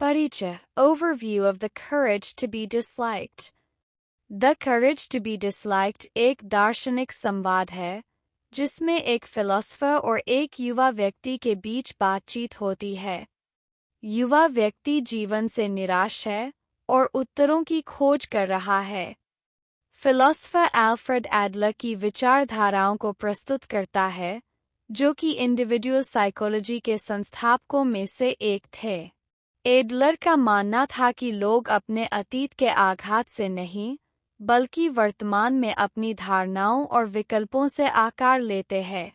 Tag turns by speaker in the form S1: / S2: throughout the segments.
S1: परिचय Overview of the courage to be disliked. The courage to be disliked एक दार्शनिक संवाद है जिसमें एक फिलोसफर और एक युवा व्यक्ति के बीच बातचीत होती है। युवा व्यक्ति जीवन से निराश है और उत्तरों की खोज कर रहा है। फिलोसफर एल्फ्रेड एडलर की विचारधाराओं को प्रस्तुत करता है, जो कि इंडिविजुअल साइकोलॉजी के संस्थापकों में से एक थे। एडलर का मानना था कि लोग अपने अतीत के आघात से नहीं, बल्कि वर्तमान में अपनी धारणाओं और विकल्पों से आकार लेते हैं।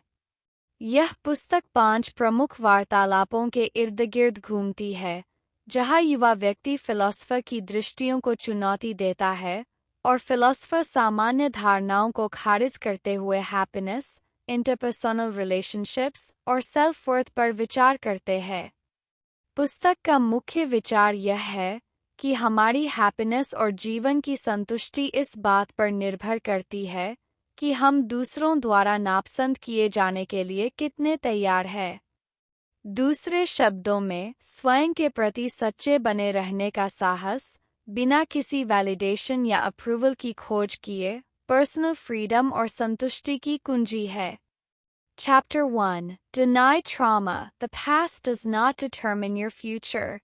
S1: यह पुस्तक 5 प्रमुख वार्तालापों के इर्द-गिर्द घूमती है, जहां युवा व्यक्ति फिलोसफर की दृष्टियों को चुनौती देता है और फिलोसफर सामान्य धारणाओं को खारिज करते हुए हैप्पीनेस, इंटरपर्सनल रिलेशनशिप्स और सेल्फ वर्थ पर विचार करते हैं। पुस्तक का मुख्य विचार यह है कि हमारी हैप्पीनेस और जीवन की संतुष्टि इस बात पर निर्भर करती है कि हम दूसरों द्वारा नापसंद किए जाने के लिए कितने तैयार हैं। दूसरे शब्दों में, स्वयं के प्रति सच्चे बने रहने का साहस, बिना किसी वैलिडेशन या अप्रूवल की खोज किए, पर्सनल फ्रीडम और संतुष्टि की कुंजी है। Chapter 1 Deny Trauma. The past does not determine your future.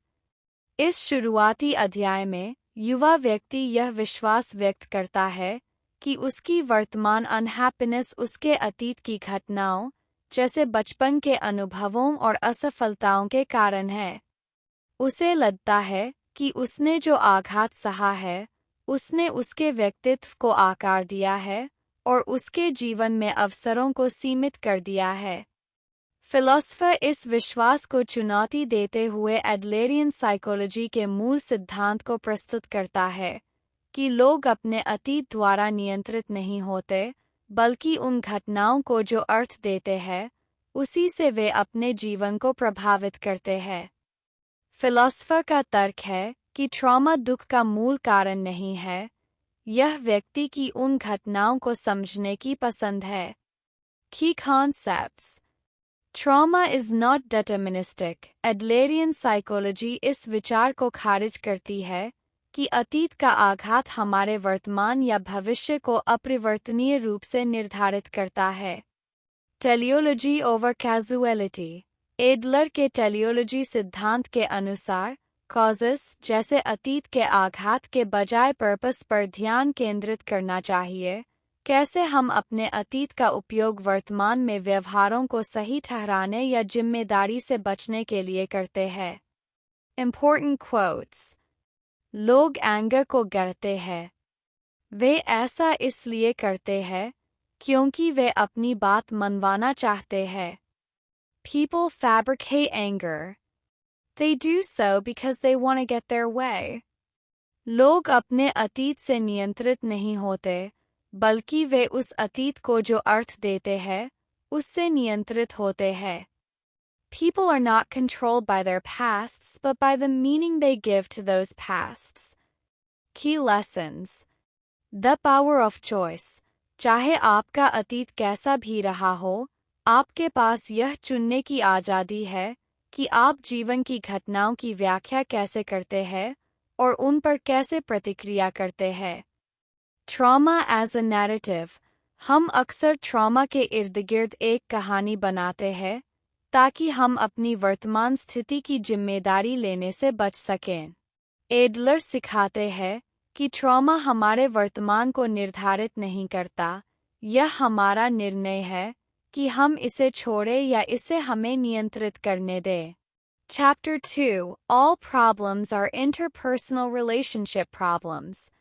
S1: इस शुरुआती अध्याय में युवा व्यक्ति यह विश्वास व्यक्त करता है कि उसकी वर्तमान अनहैप्पीनेस उसके अतीत की घटनाओं, जैसे बचपन के अनुभवों और असफलताओं के कारण है। उसे लगता है कि उसने जो आघात सहा है, उसने उसके व्यक्तित्व को आकार दिया है और उसके जीवन में अवसरों को सीमित कर दिया है। फिलोसफर इस विश्वास को चुनौती देते हुए एडलरियन साइकोलॉजी के मूल सिद्धांत को प्रस्तुत करता है कि लोग अपने अतीत द्वारा नियंत्रित नहीं होते, बल्कि उन घटनाओं को जो अर्थ देते हैं, उसी से वे अपने जीवन को प्रभावित करते हैं। फिलोसफर का तर्क है कि ट्रॉमा दुख का मूल कारण नहीं है, यह व्यक्ति की उन घटनाओं को समझने की पसंद है। Key concepts. Trauma is not deterministic. Adlerian psychology इस विचार को खारिज करती है कि अतीत का आघात हमारे वर्तमान या भविष्य को अपरिवर्तनीय रूप से निर्धारित करता है। Teleology over casualty. एडलर के टेलियोलॉजी सिद्धांत के अनुसार, कॉजेस जैसे अतीत के आघात के बजाय पर्पस पर ध्यान केंद्रित करना चाहिए। कैसे हम अपने अतीत का उपयोग वर्तमान में व्यवहारों को सही ठहराने या जिम्मेदारी से बचने के लिए करते हैं। Important quotes. लोग एंगर को गढ़ते हैं। वे ऐसा इसलिए करते हैं क्योंकि वे अपनी बात मनवाना चाहते हैं। People fabricate anger. They do so because they want to get their way. लोग अपने अतीत से नियंत्रित नहीं होते, बल्कि वे उस अतीत को जो अर्थ देते हैं, उससे नियंत्रित होते हैं। People are not controlled by their pasts, but by the meaning they give to those pasts. Key lessons. The power of choice. चाहे आपका अतीत कैसा भी रहा हो, आपके पास यह चुनने की आज़ादी है कि आप जीवन की घटनाओं की व्याख्या कैसे करते हैं और उन पर कैसे प्रतिक्रिया करते हैं। Trauma as a narrative. हम अक्सर ट्रॉमा के इर्द-गिर्द एक कहानी बनाते हैं ताकि हम अपनी वर्तमान स्थिति की जिम्मेदारी लेने से बच सकें। एडलर सिखाते हैं कि ट्रॉमा हमारे वर्तमान को निर्धारित नहीं करता, यह हमारा निर्णय है कि हम इसे छोड़ें या इसे हमें नियंत्रित करने दें। Chapter 2 All problems are interpersonal relationship problems.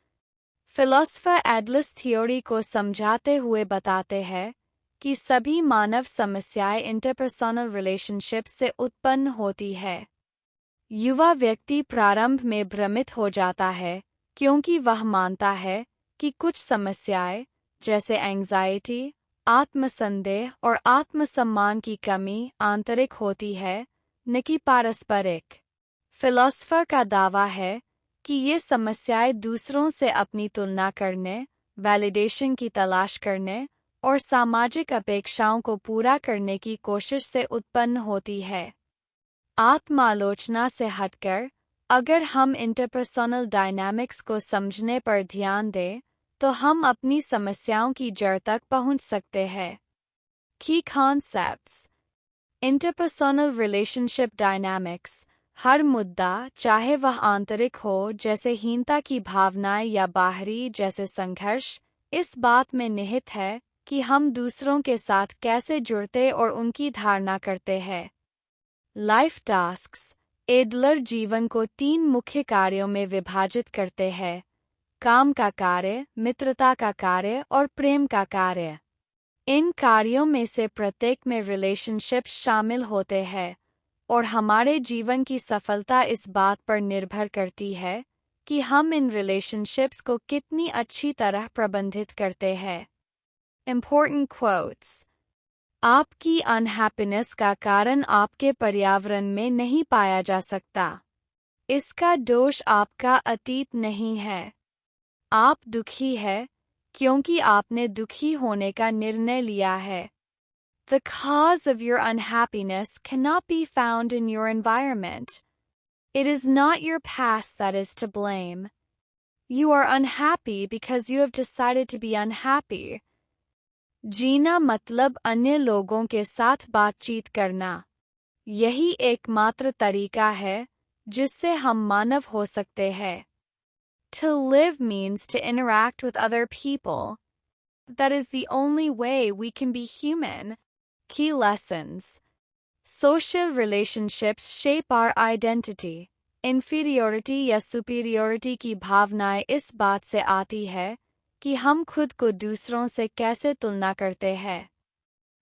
S1: Philosopher Adler's theory को समझाते हुए बताते हैं कि सभी मानव समस्याएं इंटरपर्सनल रिलेशनशिप से उत्पन्न होती है। युवा व्यक्ति प्रारंभ में भ्रमित हो जाता है क्योंकि वह मानता है कि कुछ समस्याएं, जैसे एंग्जाइटी, आत्मसंदेह और आत्मसम्मान की कमी आंतरिक होती है, न कि पारस्परिक। फिलोसफर का दावा है कि ये समस्याएं दूसरों से अपनी तुलना करने, वैलिडेशन की तलाश करने और सामाजिक अपेक्षाओं को पूरा करने की कोशिश से उत्पन्न होती है। आत्मालोचना से हटकर अगर हम इंटरपर्सनल डायनामिक्स को समझने पर ध्यान दें, तो हम अपनी समस्याओं की जड़ तक पहुंच सकते हैं। की कॉन्सेप्ट्स। Interpersonal relationship dynamics. हर मुद्दा, चाहे वह आंतरिक हो जैसे हीनता की भावनाएं या बाहरी जैसे संघर्ष, इस बात में निहित है कि हम दूसरों के साथ कैसे जुड़ते और उनकी धारणा करते हैं। Life tasks. एडलर जीवन को 3 मुख्य कार्यों में विभाजित करते हैं: काम का कार्य, मित्रता का कार्य और प्रेम का कार्य। इन कार्यों में से प्रत्येक में रिलेशनशिप्स शामिल होते हैं, और हमारे जीवन की सफलता इस बात पर निर्भर करती है कि हम इन रिलेशनशिप्स को कितनी अच्छी तरह प्रबंधित करते हैं। Important quotes। आपकी अनहैप्पीनेस का कारण आपके पर्यावरण में नहीं पाया जा सकता। इसका दोष आपका अतीत नहीं है। आप दुखी है क्योंकि आपने दुखी होने का निर्णय लिया है। The cause of your unhappiness cannot be found in your environment. It is not your past that is to blame. You are unhappy because you have decided to be unhappy. जीना मतलब अन्य लोगों के साथ बातचीत करना। यही एकमात्र तरीका है जिससे हम मानव हो सकते हैं। To live means to interact with other people. That is the only way we can be human. Key lessons. Social relationships shape our identity. Inferiority या superiority की भावनाएं इस बात से आती है कि हम खुद को दूसरों से कैसे तुलना करते हैं।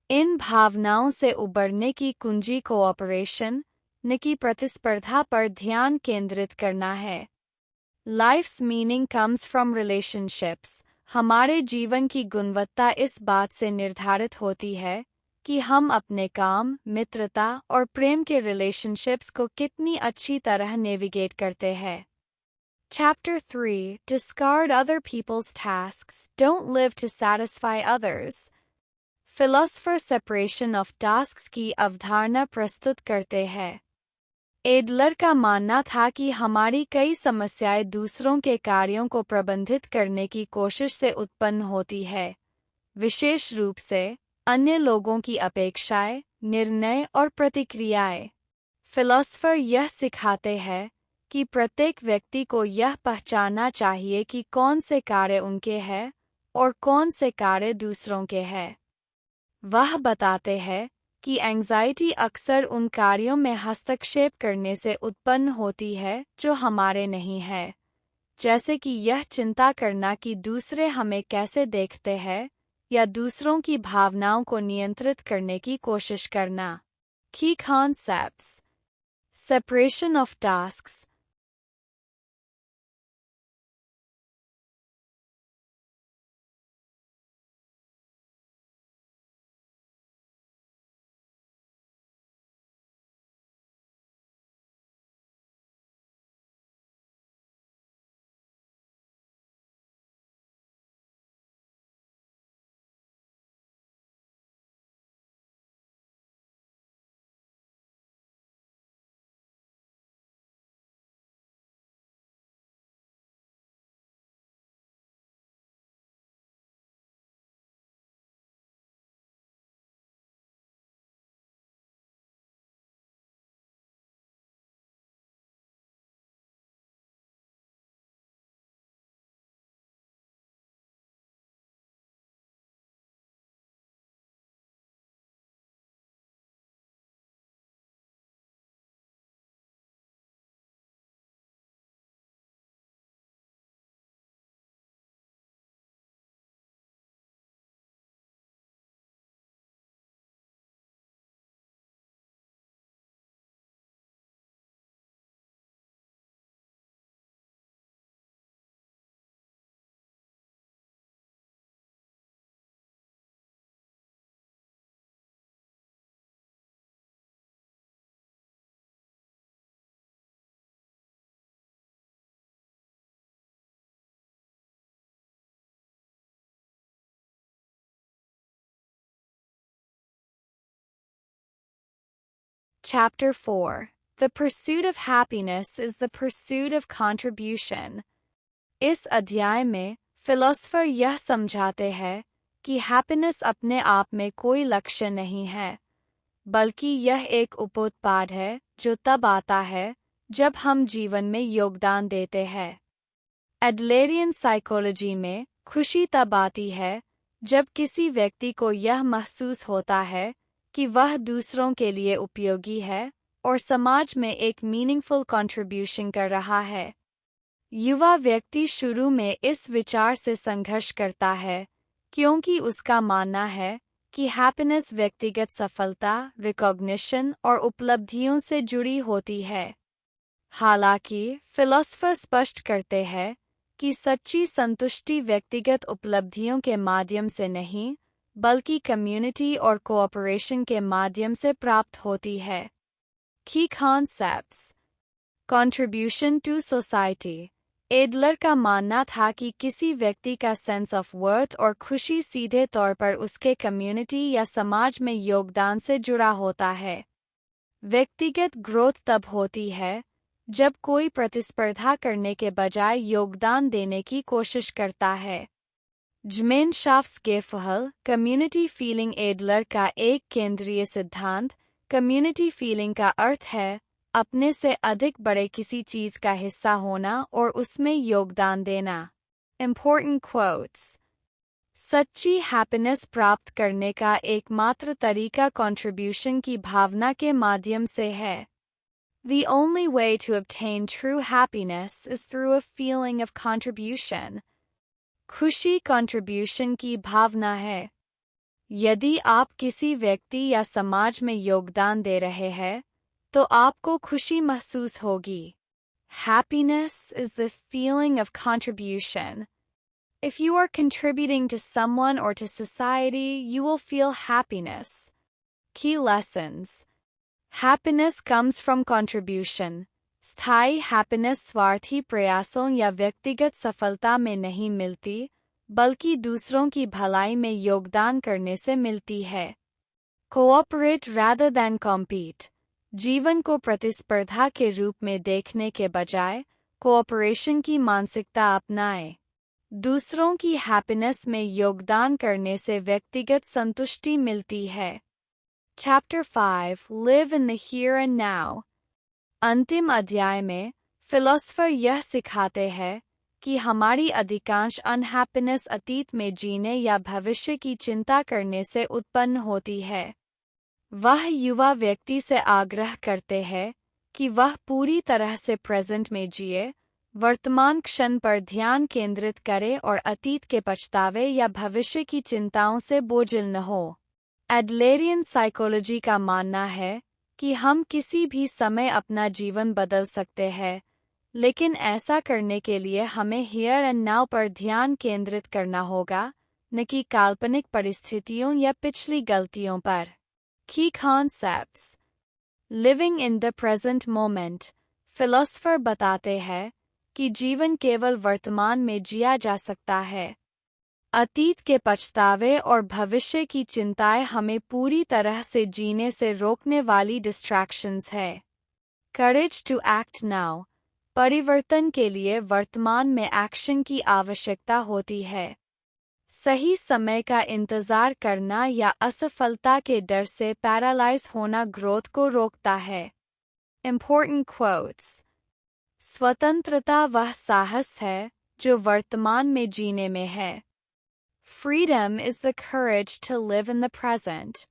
S1: इन भावनाओं से उबरने की कुंजी कोऑपरेशन, न कि प्रतिस्पर्धा पर ध्यान केंद्रित करना है। Life's meaning comes from relationships. हमारे जीवन की गुणवत्ता इस बात से निर्धारित होती है कि हम अपने काम, मित्रता और प्रेम के रिलेशनशिप्स को कितनी अच्छी तरह नेविगेट करते हैं। Chapter 3. Discard other people's tasks. Don't live to satisfy others. Philosopher separation of tasks की अवधारणा प्रस्तुत करते हैं। एडलर का मानना था कि हमारी कई समस्याएं दूसरों के कार्यों को प्रबंधित करने की कोशिश से उत्पन्न होती है, विशेष रूप से अन्य लोगों की अपेक्षाएं, निर्णय और प्रतिक्रियाएं। फिलोसोफर यह सिखाते हैं कि प्रत्येक व्यक्ति को यह पहचानना चाहिए कि कौन से कार्य उनके हैं और कौन से कार्य दूसरों के हैं। वह बताते हैं कि एंजाइटी अक्सर उन कार्यों में हस्तक्षेप करने से उत्पन्न होती है जो हमारे नहीं है, जैसे कि यह चिंता करना कि दूसरे हमें कैसे देखते हैं या दूसरों की भावनाओं को नियंत्रित करने की कोशिश करना। की concepts. Separation of tasks. Chapter 4. The pursuit of happiness is the pursuit of contribution. इस अध्याय में फिलोसोफर यह समझाते हैं कि हैप्पीनेस अपने आप में कोई लक्ष्य नहीं है, बल्कि यह एक उपोत्पाद है जो तब आता है जब हम जीवन में योगदान देते हैं। एडलेरियन साइकोलॉजी में खुशी तब आती है जब किसी व्यक्ति को यह महसूस होता है कि वह दूसरों के लिए उपयोगी है और समाज में एक मीनिंगफुल कंट्रीब्यूशन कर रहा है। युवा व्यक्ति शुरू में इस विचार से संघर्ष करता है क्योंकि उसका मानना है कि हैप्पीनेस व्यक्तिगत सफलता, रिकॉग्निशन और उपलब्धियों से जुड़ी होती है। हालांकि फिलोसोफर स्पष्ट करते हैं कि सच्ची संतुष्टि व्यक्तिगत उपलब्धियों के माध्यम से नहीं, बल्कि कम्युनिटी और कोऑपरेशन के माध्यम से प्राप्त होती है। की concepts. Contribution to society. Adler का मानना था कि किसी व्यक्ति का सेंस ऑफ वर्थ और खुशी सीधे तौर पर उसके कम्युनिटी या समाज में योगदान से जुड़ा होता है। व्यक्तिगत ग्रोथ तब होती है जब कोई प्रतिस्पर्धा करने के बजाय योगदान देने की कोशिश करता है। Gemeinschaftsgefühl, community feeling. एडलर का एक केंद्रीय सिद्धांत कम्युनिटी फीलिंग का अर्थ है अपने से अधिक बड़े किसी चीज का हिस्सा होना और उसमें योगदान देना। Important quotes। सच्ची हैप्पीनेस प्राप्त करने का एकमात्र तरीका कंट्रीब्यूशन की भावना के माध्यम से है। The only way to obtain true happiness is through a feeling of contribution. खुशी कंट्रीब्यूशन की भावना है। यदि आप किसी व्यक्ति या समाज में योगदान दे रहे हैं, तो आपको खुशी महसूस होगी। Happiness is the feeling of contribution. If you are contributing to someone or to society, you will feel happiness. Key lessons. Happiness comes from contribution. स्थायी हैप्पीनेस स्वार्थी प्रयासों या व्यक्तिगत सफलता में नहीं मिलती, बल्कि दूसरों की भलाई में योगदान करने से मिलती है। Cooperate rather than compete. जीवन को प्रतिस्पर्धा के रूप में देखने के बजाय कोऑपरेशन की मानसिकता अपनाएं। दूसरों की हैप्पीनेस में योगदान करने से व्यक्तिगत संतुष्टि मिलती है। Chapter 5 Live in the Here and Now। अंतिम अध्याय में फिलोसोफर यह सिखाते हैं कि हमारी अधिकांश अनहैप्पीनेस अतीत में जीने या भविष्य की चिंता करने से उत्पन्न होती है। वह युवा व्यक्ति से आग्रह करते हैं कि वह पूरी तरह से प्रेजेंट में जिए, वर्तमान क्षण पर ध्यान केंद्रित करे और अतीत के पछतावे या भविष्य की चिंताओं से बोझिल न हो। एडलेरियन साइकोलॉजी का मानना है कि हम किसी भी समय अपना जीवन बदल सकते हैं, लेकिन ऐसा करने के लिए हमें हियर एंड नाउ पर ध्यान केंद्रित करना होगा, न कि काल्पनिक परिस्थितियों या पिछली गलतियों पर। की concepts. Living in the present moment. Philosopher बताते हैं कि जीवन केवल वर्तमान में जिया जा सकता है। अतीत के पछतावे और भविष्य की चिंताएं हमें पूरी तरह से जीने से रोकने वाली डिस्ट्रैक्शंस है। Courage to act now. परिवर्तन के लिए वर्तमान में एक्शन की आवश्यकता होती है। सही समय का इंतजार करना या असफलता के डर से पैरालाइज होना ग्रोथ को रोकता है। Important quotes। स्वतंत्रता वह साहस है जो वर्तमान में जीने में है। Freedom is the courage to live in the present.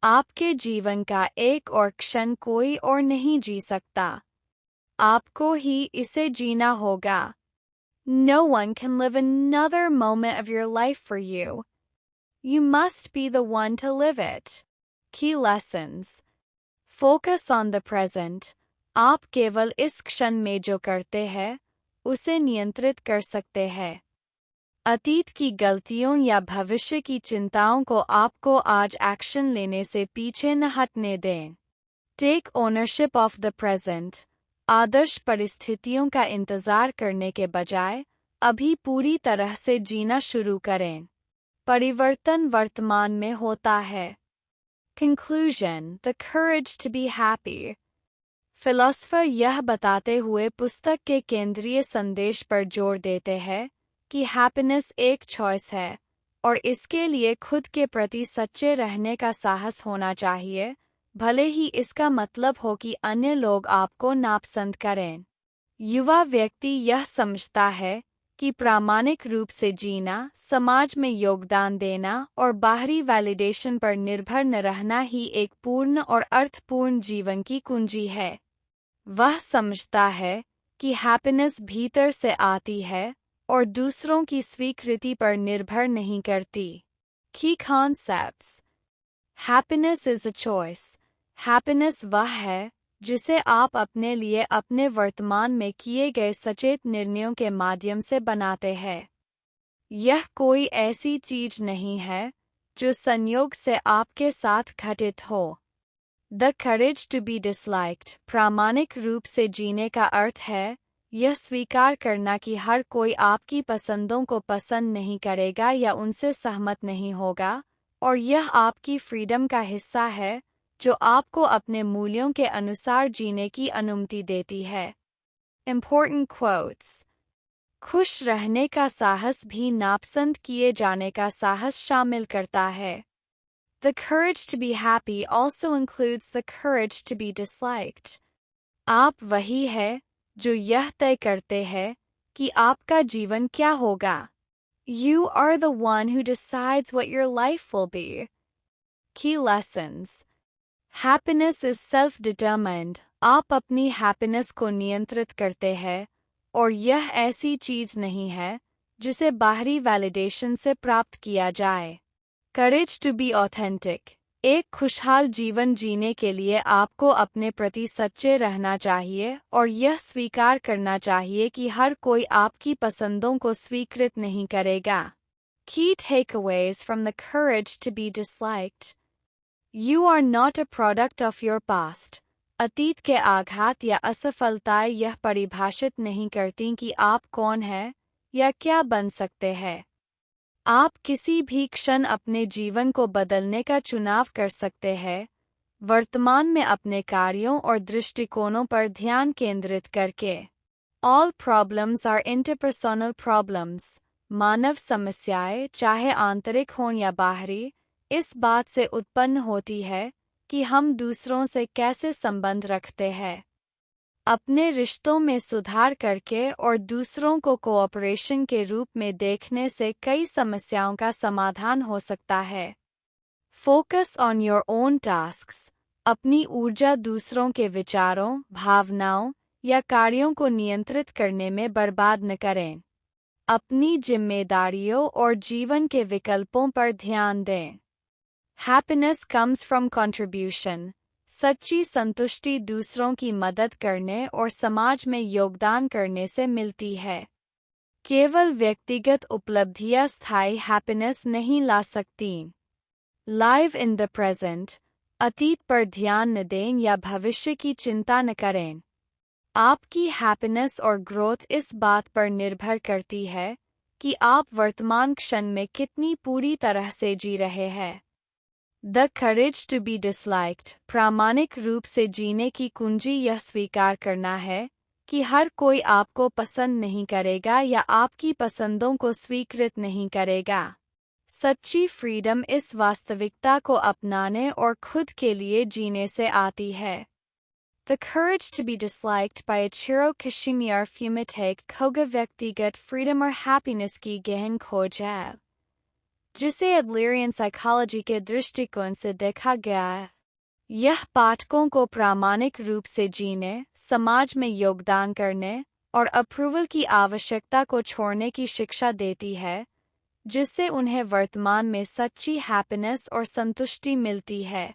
S1: आपके जीवन का एक और क्षण कोई और नहीं जी सकता। आपको ही इसे जीना होगा। No one can live another moment of your life for you. You must be the one to live it. Key lessons. Focus on the present. आप केवल इस क्षण में जो करते हैं, उसे नियंत्रित कर सकते हैं। अतीत की गलतियों या भविष्य की चिंताओं को आपको आज एक्शन लेने से पीछे न हटने दें। Take ownership of the present. आदर्श परिस्थितियों का इंतजार करने के बजाय अभी पूरी तरह से जीना शुरू करें। परिवर्तन वर्तमान में होता है। Conclusion: The courage to be happy. Philosopher यह बताते हुए पुस्तक के केंद्रीय संदेश पर जोर देते हैं कि हैप्पीनेस एक चॉइस है और इसके लिए खुद के प्रति सच्चे रहने का साहस होना चाहिए, भले ही इसका मतलब हो कि अन्य लोग आपको नापसंद करें। युवा व्यक्ति यह समझता है कि प्रामाणिक रूप से जीना, समाज में योगदान देना और बाहरी वैलिडेशन पर निर्भर न रहना ही एक पूर्ण और अर्थपूर्ण जीवन की कुंजी है। वह समझता है कि हैप्पीनेस भीतर से आती है और दूसरों की स्वीकृति पर निर्भर नहीं करती। की concepts. Happiness is a choice. Happiness वह है जिसे आप अपने लिए अपने वर्तमान में किए गए सचेत निर्णयों के माध्यम से बनाते हैं। यह कोई ऐसी चीज नहीं है जो संयोग से आपके साथ घटित हो। The courage to be disliked. प्रामाणिक रूप से जीने का अर्थ है यह स्वीकार करना कि हर कोई आपकी पसंदों को पसंद नहीं करेगा या उनसे सहमत नहीं होगा, और यह आपकी फ्रीडम का हिस्सा है जो आपको अपने मूल्यों के अनुसार जीने की अनुमति देती है। Important quotes। खुश रहने का साहस भी नापसंद किए जाने का साहस शामिल करता है। The courage to be happy also includes the courage to be disliked। आप वही है जो यह तय करते हैं कि आपका जीवन क्या होगा। You are the one who decides what your life will be। Key lessons। Happiness is self-determined। आप अपनी हैप्पीनेस को नियंत्रित करते हैं और यह ऐसी चीज नहीं है जिसे बाहरी वैलिडेशन से प्राप्त किया जाए। Courage to be authentic. एक खुशहाल जीवन जीने के लिए आपको अपने प्रति सच्चे रहना चाहिए और यह स्वीकार करना चाहिए कि हर कोई आपकी पसंदों को स्वीकृत नहीं करेगा। Key takeaways from the courage to be disliked। You are not a product of your past। अतीत के आघात या असफलताएं यह परिभाषित नहीं करती कि आप कौन हैं या क्या बन सकते हैं। आप किसी भी क्षण अपने जीवन को बदलने का चुनाव कर सकते हैं, वर्तमान में अपने कार्यों और दृष्टिकोणों पर ध्यान केंद्रित करके। All problems are interpersonal problems। मानव समस्याएं, चाहे आंतरिक हों या बाहरी, इस बात से उत्पन्न होती है कि हम दूसरों से कैसे संबंध रखते हैं। अपने रिश्तों में सुधार करके और दूसरों को कोऑपरेशन के रूप में देखने से कई समस्याओं का समाधान हो सकता है। Focus on your own tasks. अपनी ऊर्जा दूसरों के विचारों, भावनाओं या कार्यों को नियंत्रित करने में बर्बाद न करें। अपनी जिम्मेदारियों और जीवन के विकल्पों पर ध्यान दें। Happiness comes from contribution. सच्ची संतुष्टि दूसरों की मदद करने और समाज में योगदान करने से मिलती है। केवल व्यक्तिगत उपलब्धियां स्थायी हैप्पीनेस नहीं ला सकती। Live in the present. अतीत पर ध्यान न दें या भविष्य की चिंता न करें। आपकी हैप्पीनेस और ग्रोथ इस बात पर निर्भर करती है कि आप वर्तमान क्षण में कितनी पूरी तरह से जी रहे हैं। The courage to be disliked. प्रामाणिक रूप से जीने की कुंजी यह स्वीकार करना है कि हर कोई आपको पसंद नहीं करेगा या आपकी पसंदों को स्वीकृत नहीं करेगा। सच्ची फ्रीडम इस वास्तविकता को अपनाने और खुद के लिए जीने से आती है। The courage to be disliked by Ichiro Kashimir Fumitake खोगा व्यक्तिगत फ्रीडम और हैप्पीनेस की गहन खोज है, जिसे एडलरियन साइकोलॉजी के दृष्टिकोण से देखा गया है। यह पाठकों को प्रामाणिक रूप से जीने, समाज में योगदान करने और अप्रूवल की आवश्यकता को छोड़ने की शिक्षा देती है, जिससे उन्हें वर्तमान में सच्ची हैप्पीनेस और संतुष्टि मिलती है।